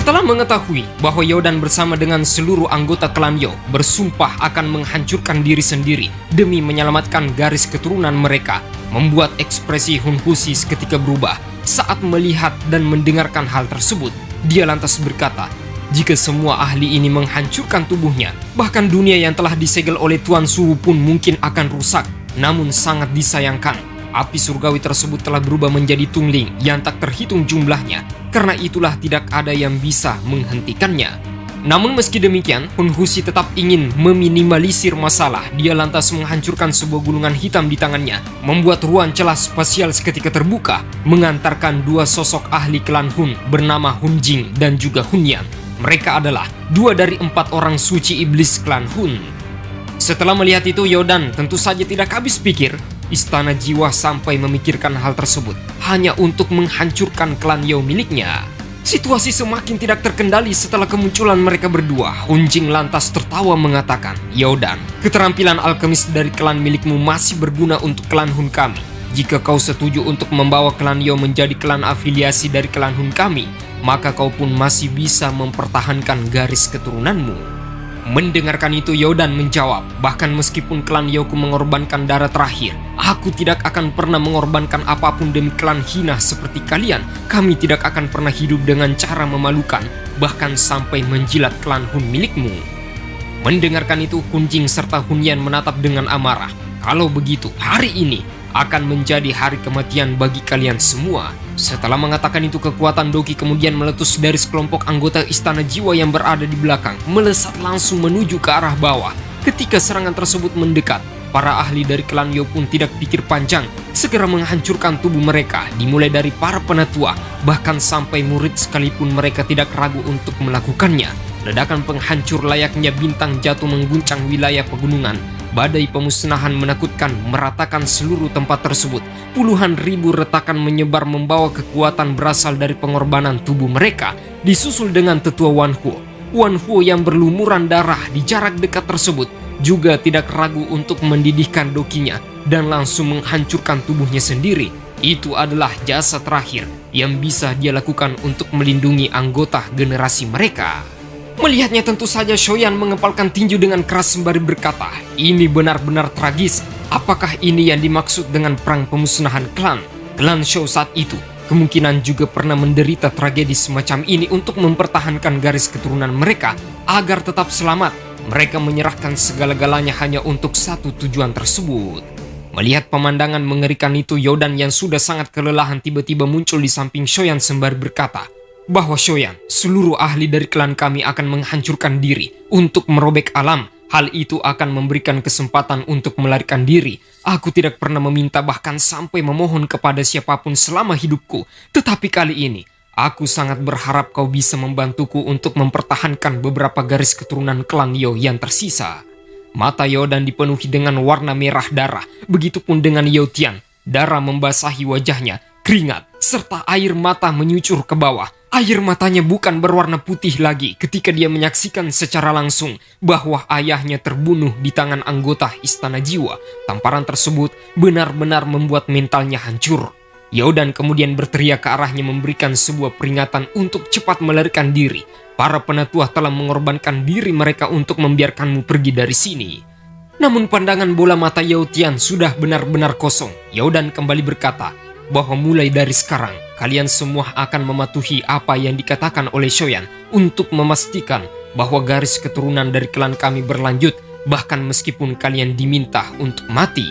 Setelah mengetahui bahwa Yodan bersama dengan seluruh anggota klan Yo bersumpah akan menghancurkan diri sendiri demi menyelamatkan garis keturunan mereka, membuat ekspresi Hun Husi seketika berubah. Saat melihat dan mendengarkan hal tersebut, dia lantas berkata, jika semua ahli ini menghancurkan tubuhnya, bahkan dunia yang telah disegel oleh Tuan Suhu pun mungkin akan rusak. Namun sangat disayangkan, api surgawi tersebut telah berubah menjadi tungling yang tak terhitung jumlahnya. Karena itulah tidak ada yang bisa menghentikannya. Namun meski demikian, Hun Husi tetap ingin meminimalisir masalah. Dia lantas menghancurkan sebuah gulungan hitam di tangannya, membuat ruang celah spasial seketika terbuka, mengantarkan dua sosok ahli klan Hun bernama Hun Jing dan juga Hun Yan. Mereka adalah 2 dari 4 orang suci iblis klan Hun. Setelah melihat itu, Yodan tentu saja tidak habis pikir. Istana Jiwa sampai memikirkan hal tersebut hanya untuk menghancurkan klan Yo miliknya. Situasi semakin tidak terkendali setelah kemunculan mereka berdua. Hun Jing lantas tertawa mengatakan, Yodan, keterampilan alkemis dari klan milikmu masih berguna untuk klan Hun kami. Jika kau setuju untuk membawa klan Yo menjadi klan afiliasi dari klan Hun kami, maka kau pun masih bisa mempertahankan garis keturunanmu. Mendengarkan itu, Yodan menjawab, bahkan meskipun klan Yoku mengorbankan darah terakhir, aku tidak akan pernah mengorbankan apapun demi klan hina seperti kalian. Kami tidak akan pernah hidup dengan cara memalukan, bahkan sampai menjilat klan Hun milikmu. Mendengarkan itu, Hun Jing serta Hun Yan menatap dengan amarah. Kalau begitu, hari ini akan menjadi hari kematian bagi kalian semua. Setelah mengatakan itu, kekuatan Doki kemudian meletus dari sekelompok anggota Istana Jiwa yang berada di belakang, melesat langsung menuju ke arah bawah. Ketika serangan tersebut mendekat, para ahli dari klan Yo pun tidak pikir panjang, segera menghancurkan tubuh mereka, dimulai dari para penatua, bahkan sampai murid sekalipun mereka tidak ragu untuk melakukannya. Ledakan penghancur layaknya bintang jatuh mengguncang wilayah pegunungan. Badai pemusnahan menakutkan meratakan seluruh tempat tersebut. Puluhan ribu retakan menyebar membawa kekuatan berasal dari pengorbanan tubuh mereka. Disusul dengan tetua Wan Huo. Wan Huo yang berlumuran darah di jarak dekat tersebut juga tidak ragu untuk mendidihkan dokinya dan langsung menghancurkan tubuhnya sendiri. Itu adalah jasa terakhir yang bisa dia lakukan untuk melindungi anggota generasi mereka. Melihatnya tentu saja Shoyan mengepalkan tinju dengan keras sembari berkata, ini benar-benar tragis. Apakah ini yang dimaksud dengan perang pemusnahan klan? Klan Shou saat itu kemungkinan juga pernah menderita tragedi semacam ini untuk mempertahankan garis keturunan mereka agar tetap selamat. Mereka menyerahkan segala-galanya hanya untuk satu tujuan tersebut. Melihat pemandangan mengerikan itu, Yodan yang sudah sangat kelelahan tiba-tiba muncul di samping Shoyan sembari berkata, bahwa Shoyan, seluruh ahli dari klan kami akan menghancurkan diri untuk merobek alam. Hal itu akan memberikan kesempatan untuk melarikan diri. Aku tidak pernah meminta bahkan sampai memohon kepada siapapun selama hidupku. Tetapi kali ini, aku sangat berharap kau bisa membantuku untuk mempertahankan beberapa garis keturunan klan Yo yang tersisa. Mata Yodan dipenuhi dengan warna merah darah. Begitupun dengan Yo Tian. Darah membasahi wajahnya, keringat, serta air mata menyucur ke bawah. Air matanya bukan berwarna putih lagi ketika dia menyaksikan secara langsung bahwa ayahnya terbunuh di tangan anggota Istana Jiwa. Tamparan tersebut benar-benar membuat mentalnya hancur. Yodan kemudian berteriak ke arahnya memberikan sebuah peringatan untuk cepat melarikan diri. Para penatua telah mengorbankan diri mereka untuk membiarkanmu pergi dari sini. Namun pandangan bola mata Yao Tian sudah benar-benar kosong. Yodan kembali berkata bahwa mulai dari sekarang kalian semua akan mematuhi apa yang dikatakan oleh Shoyan untuk memastikan bahwa garis keturunan dari klan kami berlanjut bahkan meskipun kalian diminta untuk mati.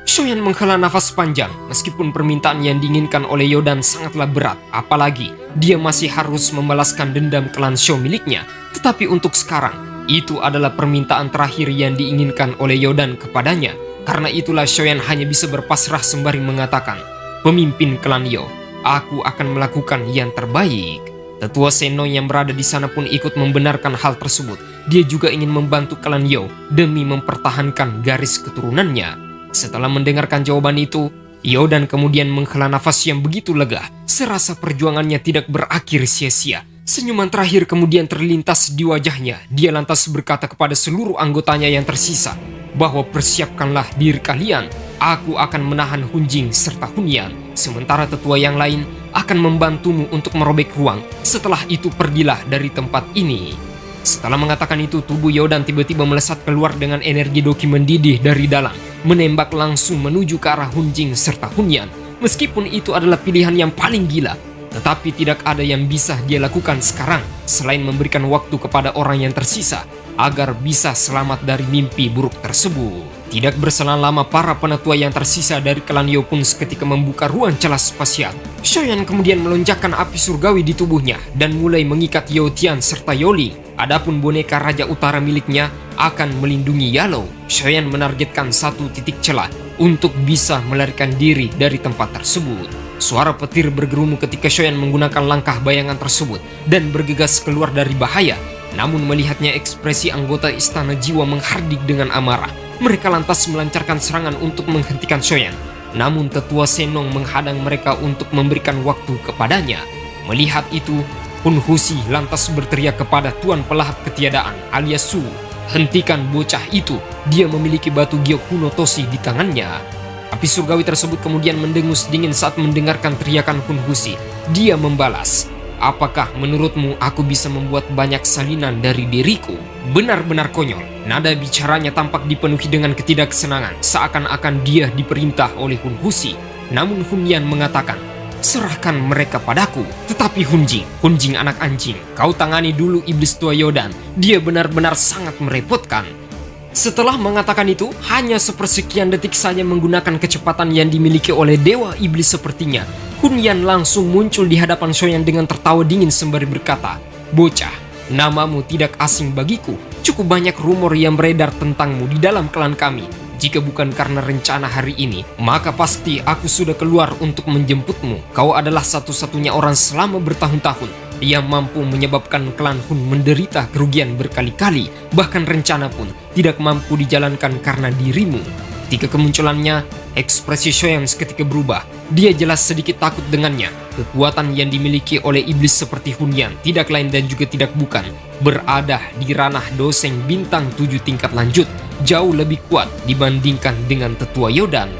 Shoyan menghela nafas panjang meskipun permintaan yang diinginkan oleh Yodan sangatlah berat, apalagi dia masih harus membalaskan dendam klan Shou miliknya. Tetapi untuk sekarang itu adalah permintaan terakhir yang diinginkan oleh Yodan kepadanya. Karena itulah Shoyan hanya bisa berpasrah sembari mengatakan, pemimpin klan Yo, aku akan melakukan yang terbaik. Tetua Seno yang berada di sana pun ikut membenarkan hal tersebut. Dia juga ingin membantu klan Yo demi mempertahankan garis keturunannya. Setelah mendengarkan jawaban itu, Yodan kemudian menghela nafas yang begitu lega, serasa perjuangannya tidak berakhir sia-sia. Senyuman terakhir kemudian terlintas di wajahnya. Dia lantas berkata kepada seluruh anggotanya yang tersisa, bahwa persiapkanlah diri kalian. Aku akan menahan Hun Jing serta Hun Yan. Sementara tetua yang lain, akan membantumu untuk merobek ruang. Setelah itu pergilah dari tempat ini." Setelah mengatakan itu, tubuh Yodan tiba-tiba melesat keluar dengan energi Doki mendidih dari dalam, menembak langsung menuju ke arah Hunjing serta Hunyan. Meskipun itu adalah pilihan yang paling gila, tetapi tidak ada yang bisa dia lakukan sekarang selain memberikan waktu kepada orang yang tersisa agar bisa selamat dari mimpi buruk tersebut. Tidak berselang lama, para penatua yang tersisa dari klan Yo pun seketika membuka ruang celah spasial. Shoyan kemudian melonjakkan api surgawi di tubuhnya dan mulai mengikat Yo Tian serta Yoli. Adapun boneka Raja Utara miliknya akan melindungi Yalo. Shoyan menargetkan satu titik celah untuk bisa melarikan diri dari tempat tersebut. Suara petir bergerumu ketika Shoyan menggunakan langkah bayangan tersebut dan bergegas keluar dari bahaya. Namun melihatnya ekspresi anggota Istana Jiwa menghardik dengan amarah, mereka lantas melancarkan serangan untuk menghentikan Shoyan. Namun tetua Senong menghadang mereka untuk memberikan waktu kepadanya. Melihat itu, Hun Husi lantas berteriak kepada Tuan Pelahap Ketiadaan alias Su, "Hentikan bocah itu, dia memiliki batu giok Huno Toshi di tangannya." Api surgawi tersebut kemudian mendengus dingin saat mendengarkan teriakan Hun Husi. Dia membalas, "Apakah menurutmu aku bisa membuat banyak salinan dari diriku?" Benar-benar konyol. Nada bicaranya tampak dipenuhi dengan ketidaksenangan, seakan-akan dia diperintah oleh Hun Husi. Namun Hun Yan mengatakan, "Serahkan mereka padaku." Tetapi Hunjing anak anjing, kau tangani dulu iblis tua Yodan. Dia benar-benar sangat merepotkan. Setelah mengatakan itu, hanya sepersekian detik saja menggunakan kecepatan yang dimiliki oleh dewa iblis sepertinya, Hun Yan langsung muncul di hadapan Shoyan dengan tertawa dingin sembari berkata, "Bocah, namamu tidak asing bagiku. Cukup banyak rumor yang beredar tentangmu di dalam klan kami. Jika bukan karena rencana hari ini, maka pasti aku sudah keluar untuk menjemputmu. Kau adalah satu-satunya orang selama bertahun-tahun yang mampu menyebabkan klan Hun menderita kerugian berkali-kali. Bahkan rencana pun tidak mampu dijalankan karena dirimu." Ketika kemunculannya, ekspresi Shoyan seketika berubah. Dia jelas sedikit takut dengannya. Kekuatan yang dimiliki oleh iblis seperti Hun Yan tidak lain dan juga tidak bukan berada di ranah doseng bintang 7 tingkat lanjut, jauh lebih kuat dibandingkan dengan tetua Yodan.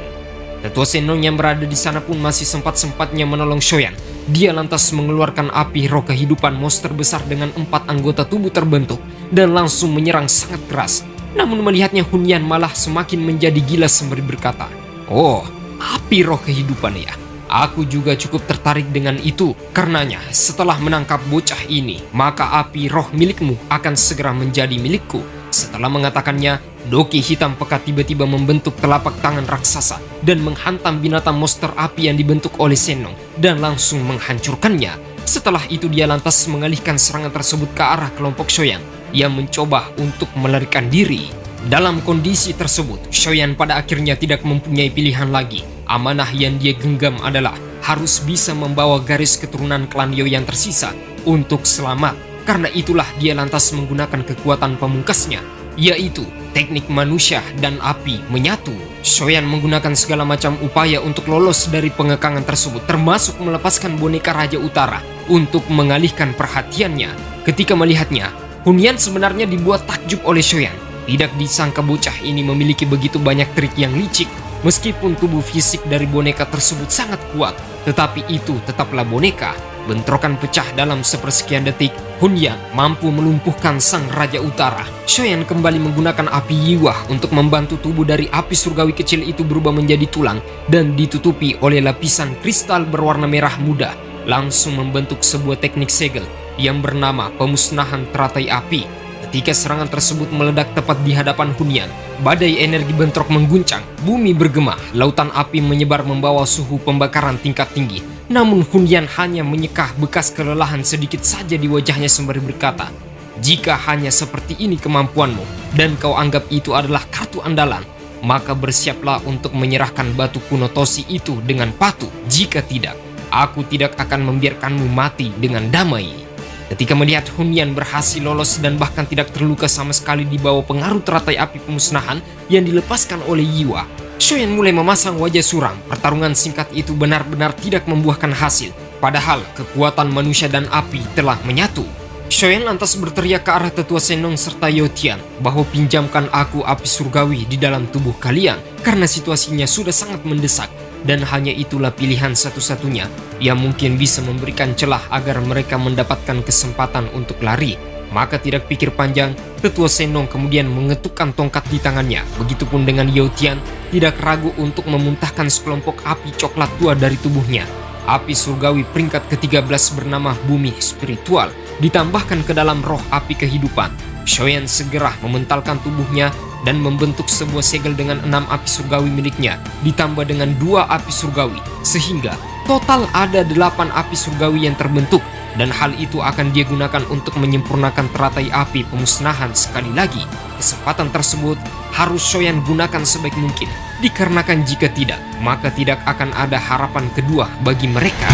Tetua Senong yang berada di sana pun masih sempat-sempatnya menolong Shoyan. Dia lantas mengeluarkan api roh kehidupan monster besar dengan 4 anggota tubuh terbentuk dan langsung menyerang sangat keras. Namun melihatnya, Hun Yan malah semakin menjadi gila sembari berkata, "Oh, api roh kehidupan ya. Aku juga cukup tertarik dengan itu. Karenanya, setelah menangkap bocah ini, maka api roh milikmu akan segera menjadi milikku." Setelah mengatakannya, Doki hitam pekat tiba-tiba membentuk telapak tangan raksasa dan menghantam binatang monster api yang dibentuk oleh Senong dan langsung menghancurkannya. Setelah itu dia lantas mengalihkan serangan tersebut ke arah kelompok Shoyan yang mencoba untuk melarikan diri. Dalam kondisi tersebut, Shoyan pada akhirnya tidak mempunyai pilihan lagi. Amanah yang dia genggam adalah harus bisa membawa garis keturunan klan Yo yang tersisa untuk selamat. Karena itulah dia lantas menggunakan kekuatan pamungkasnya, yaitu teknik manusia dan api menyatu. Shoyan menggunakan segala macam upaya untuk lolos dari pengekangan tersebut, termasuk melepaskan boneka Raja Utara untuk mengalihkan perhatiannya. Ketika melihatnya, Hun Yan sebenarnya dibuat takjub oleh Shoyan. Tidak disangka bocah ini memiliki begitu banyak trik yang licik. Meskipun tubuh fisik dari boneka tersebut sangat kuat, tetapi itu tetaplah boneka. Bentrokan pecah dalam sepersekian detik. Hun Yan mampu melumpuhkan sang Raja Utara. Shoyan kembali menggunakan api Yiwah untuk membantu tubuh dari api surgawi kecil itu berubah menjadi tulang dan ditutupi oleh lapisan kristal berwarna merah muda. Langsung membentuk sebuah teknik segel yang bernama pemusnahan teratai api. Ketika serangan tersebut meledak tepat di hadapan Hun Yan, badai energi bentrok mengguncang, bumi bergema, lautan api menyebar membawa suhu pembakaran tingkat tinggi. Namun Hun Yan hanya menyekah bekas kelelahan sedikit saja di wajahnya sembari berkata, "Jika hanya seperti ini kemampuanmu dan kau anggap itu adalah kartu andalan, maka bersiaplah untuk menyerahkan batu kuno Toshi itu dengan patuh. Jika tidak, aku tidak akan membiarkanmu mati dengan damai." Ketika melihat Hun Yan berhasil lolos dan bahkan tidak terluka sama sekali di bawah pengaruh teratai api pemusnahan yang dilepaskan oleh Yiwa, Shoyan mulai memasang wajah suram. Pertarungan singkat itu benar-benar tidak membuahkan hasil, padahal kekuatan manusia dan api telah menyatu. Shoyan lantas berteriak ke arah tetua Senong serta Yo Tian bahwa pinjamkan aku api surgawi di dalam tubuh kalian karena situasinya sudah sangat mendesak. dan hanya itulah pilihan satu-satunya yang mungkin bisa memberikan celah agar mereka mendapatkan kesempatan untuk lari. Maka tidak pikir panjang, Tetua Senong kemudian mengetukkan tongkat di tangannya. Begitupun dengan Yao Tian, tidak ragu untuk memuntahkan sekelompok api coklat tua dari tubuhnya. Api surgawi peringkat ke-13 bernama Bumi Spiritual ditambahkan ke dalam roh api kehidupan. Shoyan segera mementalkan tubuhnya dan membentuk sebuah segel dengan 6 api surgawi miliknya, ditambah dengan 2 api surgawi, sehingga total ada 8 api surgawi yang terbentuk, dan hal itu akan dia gunakan untuk menyempurnakan teratai api pemusnahan. Sekali lagi, kesempatan tersebut harus Shoyan gunakan sebaik mungkin, dikarenakan jika tidak, maka tidak akan ada harapan kedua bagi mereka.